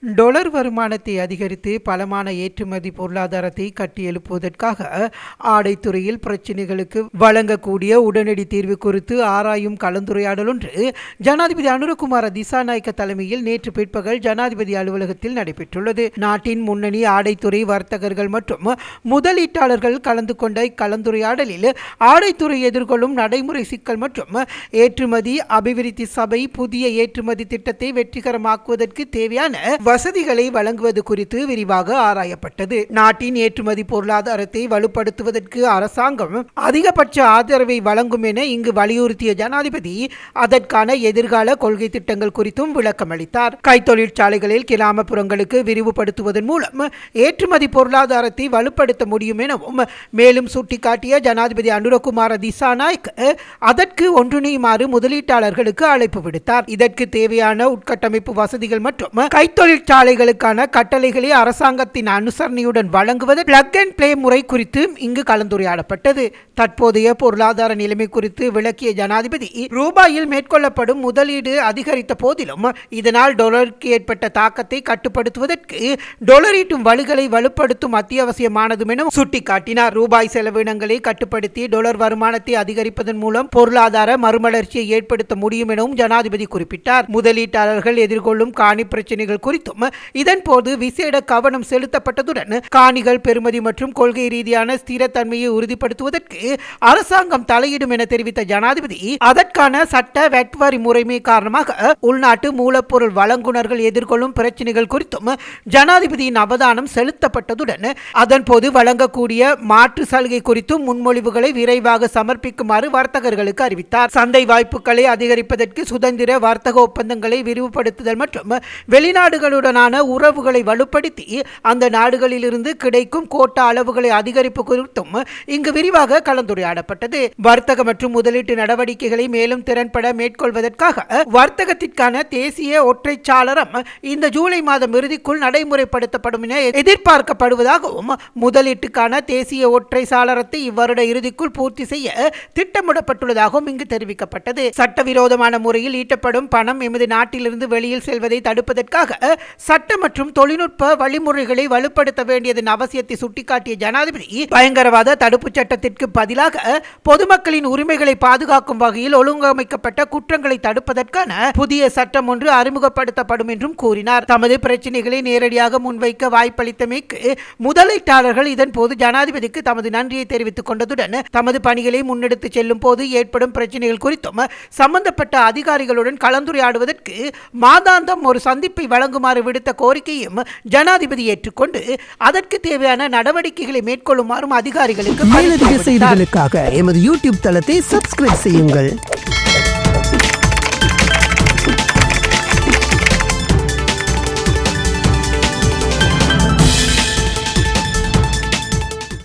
Dollar வருமானத்தை அதிகரித்து பலமான ஏற்றுமதி பொருளாதாரத்தை கட்டியெழுப்புவதற்காக ஆடைத்துறையில் பிரச்சினைகளுக்கு வழங்கக்கூடிய உடனடி தீர்வு குறித்து ஆராயும் கலந்துரையாடல் ஒன்று ஜனாதிபதி அனுரகுமார திசாநாயக்க தலைமையில் நேற்று பிற்பகல் ஜனாதிபதி அலுவலகத்தில் நடைபெற்றுள்ளது. நாட்டின் முன்னணி ஆடைத்துறை வர்த்தகர்கள் மற்றும் முதலீட்டாளர்கள் கலந்து கொண்ட கலந்துரையாடலில் ஆடைத்துறை எதிர்கொள்ளும் நடைமுறை சிக்கல் மற்றும் ஏற்றுமதி அபிவிருத்தி சபை புதிய ஏற்றுமதி திட்டத்தை வெற்றிகரமாக்குவதற்கு தேவையான வசதிகளை வழங்குவது குறித்து விரிவாக ஆராயப்பட்டது. நாட்டின் ஏற்றுமதி பொருளாதாரத்தை வலுப்படுத்துவதற்கு அரசாங்கம் அதிகபட்ச ஆதரவை வழங்கும் என இங்கு வலியுறுத்திய ஜனாதிபதி அதற்கான எதிர்கால கொள்கை திட்டங்கள் குறித்தும் விளக்கமளித்தார். கைத்தொழிற்சாலைகளில் கிராமப்புறங்களுக்கு விரிவுபடுத்துவதன் மூலம் ஏற்றுமதி பொருளாதாரத்தை வலுப்படுத்த முடியும் எனவும் மேலும் சுட்டிக்காட்டிய ஜனாதிபதி அனுரகுமார திசாநாயக்க அதற்கு ஒன்றிணையுமாறு முதலீட்டாளர்களுக்கு அழைப்பு விடுத்தார். இதற்கு தேவையான உட்கட்டமைப்பு வசதிகள் மற்றும் கைத்தொழில் சாலைகளுக்கான கட்டளைகளை அரசாங்கத்தின் அனுசரணையுடன் வழங்குவது பிளக் அண்ட் பிளே முறை குறித்து இங்கு கலந்துரையாடப்பட்டது. தற்போதைய பொருளாதார நிலைமை குறித்து விளக்கிய ஜனாதிபதி ரூபாயில் மேற்கொள்ளப்படும் முதலீடு அதிகரித்த போதிலும் இதனால் டொலருக்கு ஏற்பட்ட தாக்கத்தை கட்டுப்படுத்துவதற்கு டொலர் ஈட்டும் வழிகளை வலுப்படுத்தும் அத்தியாவசியமானது என சுட்டிக்காட்டினார். ரூபாய் செலவினங்களை கட்டுப்படுத்தி டொலர் வருமானத்தை அதிகரிப்பதன் மூலம் பொருளாதார மறுமலர்ச்சியை ஏற்படுத்த முடியும் எனவும் ஜனாதிபதி குறிப்பிட்டார். முதலீட்டாளர்கள் எதிர்கொள்ளும் காணி பிரச்சனைகள் குறித்தும் இதன் போது விசேட கவனம் செலுத்தப்பட்டதுடன் காணிகள் பெறுமதி மற்றும் கொள்கை ரீதியான ஸ்திரத்தன்மையை உறுதிப்படுத்துவதற்கு அரசாங்கம் தலையிடும் என தெரிவித்த ஜனாதிபதி அதற்கான சட்ட வெட்வரி முறைமை காரணமாக உள்நாட்டு மூலப்பொருள் வழங்குனர்கள் எதிர்கொள்ளும் பிரச்சனைகள் குறித்தும் ஜனாதிபதியின் அவதானம் செலுத்தப்பட்டதுடன் அதன் போது வழங்கக்கூடிய மாற்று சலுகை குறித்தும் முன்மொழிவுகளை விரைவாக சமர்ப்பிக்குமாறு வர்த்தகர்களுக்கு அறிவித்தார். சந்தை வாய்ப்புகளை அதிகரிப்பதற்கு சுதந்திர வர்த்தக ஒப்பந்தங்களை விரிவுபடுத்துதல் மற்றும் வெளிநாடுகளுடனான உறவுகளை வலுப்படுத்தி அந்த நாடுகளிலிருந்து கிடைக்கும் கோட்டா அளவுகளை அதிகரிப்பு குறித்தும் இங்கு விரிவாக கலந்துரையாடப்பட்டது. வர்த்தக மற்றும் முதலீட்டு நடவடிக்கைகளை மேலும் திறன்பட மேற்கொள்வதற்காக வர்த்தகத்திற்கான தேசிய ஒற்றை சாளரம் இந்த ஜூலை மாதம் இறுதிக்குள் நடைமுறைப்படுத்தப்படும் என எதிர்பார்க்கப்படுவதாகவும் முதலீட்டுக்கான தேசிய ஒற்றை சாளரத்தை இவ்வருட இறுதிக்குள் பூர்த்தி செய்ய திட்டமிடப்பட்டுள்ளதாகவும் இங்கு தெரிவிக்கப்பட்டது. சட்டவிரோதமான முறையில் ஈட்டப்படும் பணம் எமது நாட்டிலிருந்து வெளியில் செல்வதை தடுப்பதற்காக சட்ட மற்றும் தொழில்நுட்ப வழிமுறைகளை வலுப்படுத்த வேண்டியதன் அவசியத்தை சுட்டிக்காட்டிய ஜனாதிபதி பயங்கரவாத தடுப்பு சட்டத்திற்கு பதிலாக பொதுமக்களின் உரிமைகளை பாதுகாக்கும் வகையில் ஒழுங்கமைக்கப்பட்ட குற்றங்களை தடுப்பதற்கான புதிய சட்டம் ஒன்று அறிமுகப்படுத்தப்படும் என்றும் கூறினார். தமது பிரச்சனைகளை நேரடியாக முன்வைக்க வாய்ப்பளித்தமைக்கு முதலீட்டாளர்கள் இதன் போது ஜனாதிபதிக்கு தமது நன்றியை தெரிவித்துக் கொண்டதுடன் தமது பணிகளை முன்னெடுத்து செல்லும் போது ஏற்படும் பிரச்சனைகள் குறித்தும் சம்பந்தப்பட்ட அதிகாரிகளுடன் கலந்துரையாடுவதற்கு மாதாந்தம் ஒரு சந்திப்பை வழங்குமாறு விடுத்த கோரிக்கையும் ஜனாதிபதி ஏற்றுக்கொண்டு அதற்கு தேவையான நடவடிக்கைகளை மேற்கொள்ளுமாறும் அதிகாரிகளுக்கு மேலதிக செய்திகளுக்காக எமது யூடியூப் தளத்தை சப்ஸ்கிரைப் செய்யுங்கள்.